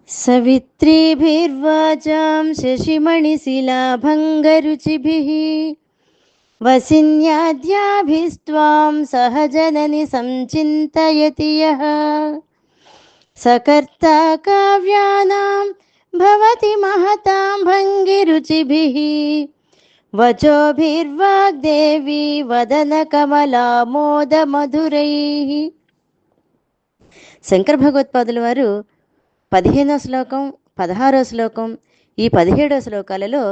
सवित्रीभिर्वाचां शशिमणिशिलाभङ्गरुचिभिः वसिन्याद्याभिस्त्वां सहजननि संचिन्तयति यः सकर्ता काव्यानां भवति महतां भङ्गिरुचिभिः वचोभिर्वाग्देवी वदनकमलामोदमधुरैः. శంకర భగవత్పాదుల వారు 15వ శ్లోకం 16వ శ్లోకం ఈ 17వ శ్లోకాలలో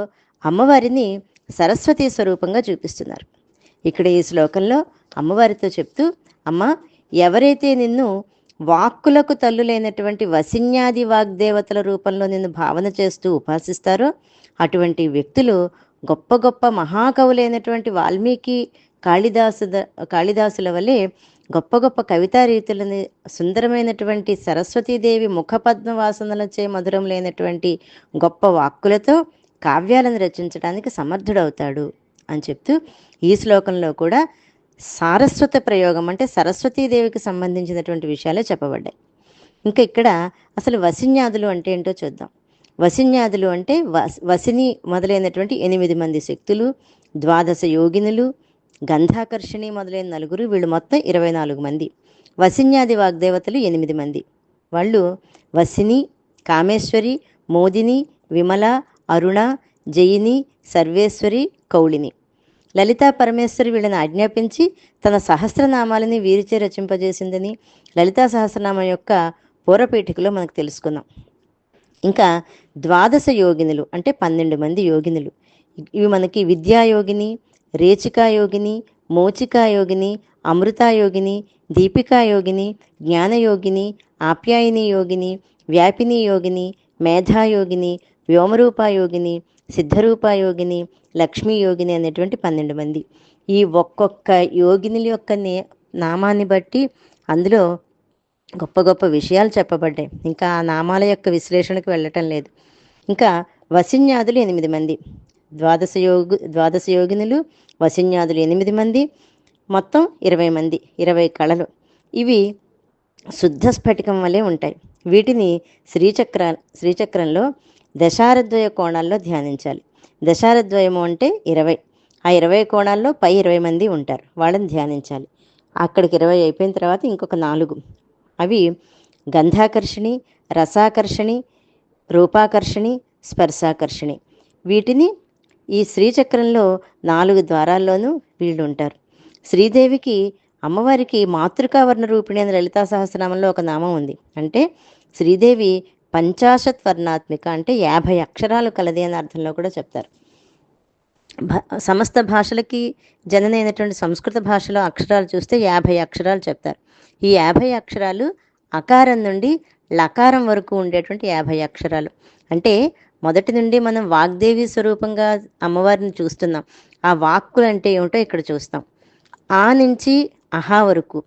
అమ్మవారిని సరస్వతీ స్వరూపంగా చూపిస్తున్నారు. ఇక్కడ ఈ శ్లోకంలో అమ్మవారితో చెప్తూ, అమ్మ, ఎవరైతే నిన్ను వాక్కులకు తల్లులైనటువంటి వసిన్యాది వాగ్దేవతల రూపంలో నిన్ను భావన చేస్తూ ఉపాసిస్తారో అటువంటి వ్యక్తులు గొప్ప గొప్ప మహాకవులైనటువంటి వాల్మీకి కాళిదాసుల వలె గొప్ప గొప్ప కవితా రీతులని సుందరమైనటువంటి సరస్వతీదేవి ముఖపద్మవాసనలచే మధురం లేనటువంటి గొప్ప వాక్కులతో కావ్యాలను రచించడానికి సమర్థుడవుతాడు అని చెప్తూ ఈ శ్లోకంలో కూడా సారస్వత ప్రయోగం అంటే సరస్వతీదేవికి సంబంధించినటువంటి విషయాలే చెప్పబడ్డాయి. ఇంకా ఇక్కడ అసలు వసిన్యాదులు అంటే ఏంటో చూద్దాం. వసిన్యాదులు అంటే వసిని మొదలైనటువంటి 8 మంది శక్తులు, 12 యోగినులు, గంధాకర్షిణి మొదలైన 4, వీళ్ళు మొత్తం 24 మంది. వసిన్యాది వాగ్దేవతలు 8 మంది. వాళ్ళు వసిని, కామేశ్వరి, మోదిని, విమల, అరుణ, జయిని, సర్వేశ్వరి, కౌళిని. లలితా పరమేశ్వరి వీళ్ళని ఆజ్ఞాపించి తన సహస్రనామాలని వీరిచే రచింపజేసిందని లలితా సహస్రనామం యొక్క పూర్వపీఠికలో మనకు తెలుసుకుందాం. ఇంకా 12 యోగినులు అంటే 12 మంది యోగినులు. ఇవి మనకి విద్యాయోగిని, రేచికాయోగిని, మోచికాయోగిని, అమృతాయోగిని, దీపికాయోగిని, జ్ఞానయోగిని, ఆప్యాయిని యోగిని, వ్యాపిని యోగిని, మేధాయోగిని, వ్యోమరూపాయోగిని, సిద్ధరూపాయోగిని, లక్ష్మీ యోగిని అనేటువంటి 12 మంది. ఈ ఒక్కొక్క యోగినుల యొక్క నామాన్ని బట్టి అందులో గొప్ప గొప్ప విషయాలు చెప్పబడ్డాయి. ఇంకా ఆ నామాల యొక్క విశ్లేషణకు వెళ్ళటం లేదు. ఇంకా వసిన్యాదులు 8 మంది, 12 యోగినులు, వసిన్యాదులు 8 మంది, మొత్తం 20 మంది, 20 కళలు. ఇవి శుద్ధ స్ఫటికం వలె ఉంటాయి. వీటిని శ్రీచక్రంలో దశారద్వయ కోణాల్లో ధ్యానించాలి. దశారద్వయము అంటే 20. ఆ 20 కోణాల్లో పై 20 మంది ఉంటారు, వాళ్ళని ధ్యానించాలి. అక్కడికి 20 అయిపోయిన తర్వాత ఇంకొక 4, అవి గంధాకర్షిణి, రసాకర్షిణి, రూపాకర్షిణి, స్పర్శాకర్షిణి. వీటిని ఈ శ్రీచక్రంలో 4 ద్వారాల్లోనూ వీళ్ళు ఉంటారు. శ్రీదేవికి అమ్మవారికి మాతృకావర్ణ రూపిణి అని లలితా సహస్రనామంలో ఒక నామం ఉంది. అంటే శ్రీదేవి 50 వర్ణాత్మిక అంటే 50 అక్షరాలు కలది అనే అర్థంలో కూడా చెప్తారు. సమస్త భాషలకి జననైనటువంటి సంస్కృత భాషలో అక్షరాలు చూస్తే 50 అక్షరాలు చెప్తారు. ఈ 50 అక్షరాలు అకారం నుండి లకారం వరకు ఉండేటువంటి 50 అక్షరాలు. అంటే మొదటి నుండి మనం వాగ్దేవి స్వరూపంగా అమ్మవారిని చూస్తున్నాం. ఆ వాక్కులు అంటే ఏమిటో ఇక్కడ చూస్తాం. ఆ నుంచి అహా వరకు,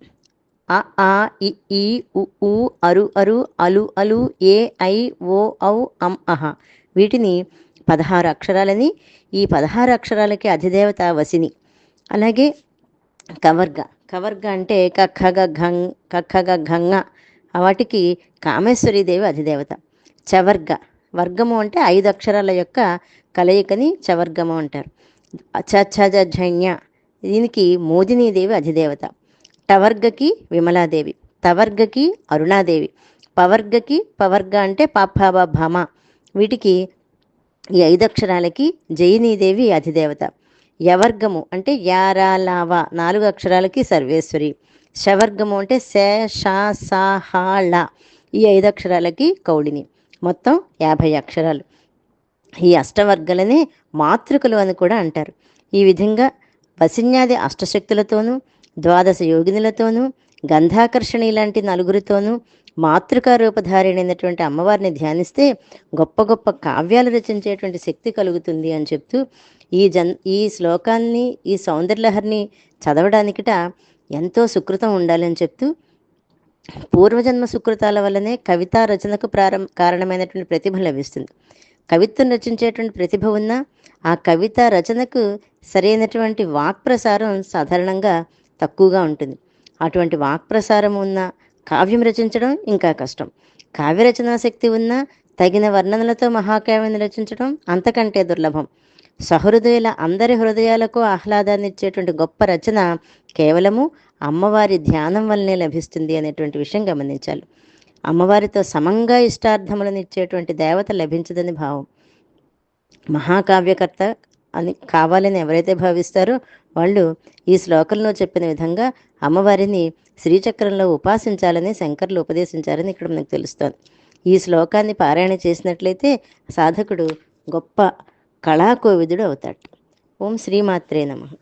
అ ఆ ఇ ఈ ఉ ఊ అరు అరు అలు అలు ఏ ఐ ఓ ఔ అం అహ. వీటిని 16 అక్షరాలని, ఈ 16 అక్షరాలకి అధిదేవత వసిని. అలాగే కవర్గ అంటే కఖగ ఘంగ, వాటికి కామేశ్వరీదేవి అధిదేవత. వర్గము అంటే 5 అక్షరాల యొక్క కలయికని చవర్గము అంటారు. ఛజన్య, దీనికి మోదినీదేవి అధిదేవత. టవర్గకి విమలాదేవి, తవర్గకి అరుణాదేవి, పవర్గ అంటే పాపాభామ. వీటికి ఈ 5 అక్షరాలకి జయినీదేవి అధిదేవత. యవర్గము అంటే యారాలావ, 4 అక్షరాలకి సర్వేశ్వరి. షవర్గము అంటే శ ఈ 5 అక్షరాలకి కౌళిని. మొత్తం 50 అక్షరాలు. ఈ అష్టవర్గలనే మాతృకలు అని కూడా అంటారు. ఈ విధంగా వసిన్యాది అష్టశక్తులతోనూ, 12 యోగినులతోనూ, గంధాకర్షణి లాంటి 4తోనూ మాతృకారూపధారిణైనటువంటి అమ్మవారిని ధ్యానిస్తే గొప్ప గొప్ప కావ్యాలు రచించేటువంటి శక్తి కలుగుతుంది అని చెప్తూ ఈ శ్లోకాన్ని, ఈ సౌందర్యలహరిని చదవడానికిట ఎంతో సుకృతం ఉండాలని చెప్తూ, పూర్వజన్మ సుకృతాల వల్లనే కవితా రచనకు కారణమైనటువంటి ప్రతిభ లభిస్తుంది. కవిత్వం రచించేటువంటి ప్రతిభ ఉన్నా ఆ కవిత రచనకు సరైనటువంటి వాక్ప్రసారం సాధారణంగా తక్కువగా ఉంటుంది. అటువంటి వాక్ప్రసారం ఉన్న కావ్యం రచించడం ఇంకా కష్టం. కావ్య రచనా శక్తి ఉన్నా తగిన వర్ణనలతో మహాకావ్యాన్ని రచించడం అంతకంటే దుర్లభం. సహృదయుల అందరి హృదయాలకు ఆహ్లాదాన్ని ఇచ్చేటువంటి గొప్ప రచన కేవలము అమ్మవారి ధ్యానం వల్లనే లభిస్తుంది అనేటువంటి విషయం గమనించాలి. అమ్మవారితో సమంగా ఇష్టార్థములను ఇచ్చేటువంటి దేవత లభించదని భావం. మహాకావ్యకర్త అని కావాలని ఎవరైతే భావిస్తారో వాళ్ళు ఈ శ్లోకంలో చెప్పిన విధంగా అమ్మవారిని శ్రీచక్రంలో ఉపాసించాలని శంకర్లు ఉపదేశించారని ఇక్కడ మనకు తెలుస్తోంది. ఈ శ్లోకాన్ని పారాయణ చేసినట్లయితే సాధకుడు గొప్ప కళాకోవిదుడు అవుతాడు. ఓం శ్రీమాత్రే నమః.